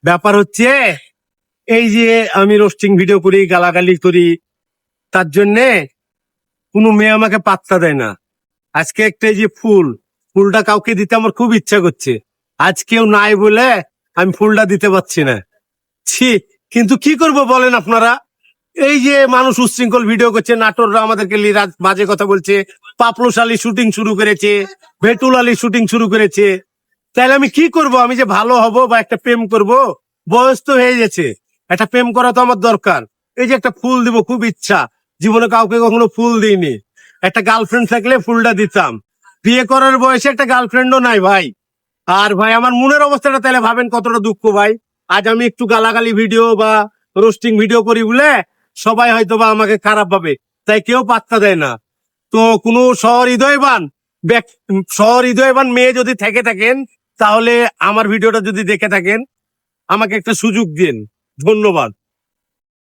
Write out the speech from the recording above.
ব্যাপার হচ্ছে এই যে আমি রোস্টিং ভিডিও করি, গালাগালি করি, তার জন্যে কোনো মেয়ে আমাকে পাত্তা দেয় না। আজকে একটা এই যে ফুলটা কাউকে দিতে আমার খুব ইচ্ছা করছে, আজ কেউ নাই বলে আমি ফুলটা দিতে পারছি না। ছি, কিন্তু কি করব বলেন আপনারা? এই যে মানুষ উচ্ছৃঙ্খল ভিডিও করছে, নাটোররা আমাদেরকে বাজে কথা বলছে, পাপলুস আলী শুটিং শুরু করেছে, ভেটুল আলী শুটিং শুরু করেছে। তাহলে আমি কি করব? আমি যে ভালো হব বা একটা প্রেম করব, বয়স তো হয়ে গেছে, একটা প্রেম করা তো আমার দরকার। এই যে একটা ফুল দিব খুব ইচ্ছা, জীবনে কাউকে কখনো ফুল দিইনি। একটা গার্লফ্রেন্ড থাকলে ফুলটা দিতাম। বিয়ে করার বয়সে একটা গার্লফ্রেন্ডও নাই ভাই। আর ভাই আমার মনের অবস্থাটা তাহলে ভাবেন কতটা দুঃখ ভাই। আজ আমি একটু গালাগালি ভিডিও বা রোস্টিং ভিডিও করি বলে সবাই হয়তো বা আমাকে খারাপ ভাবে, তাই কেউ পাত্তা দেয় না। তো কোনো সহৃদয়বান মেয়ে যদি থেকে থাকেন, তাহলে আমার ভিডিওটা যদি দেখে থাকেন, আমাকে একটা সুযোগ দিন। ধন্যবাদ।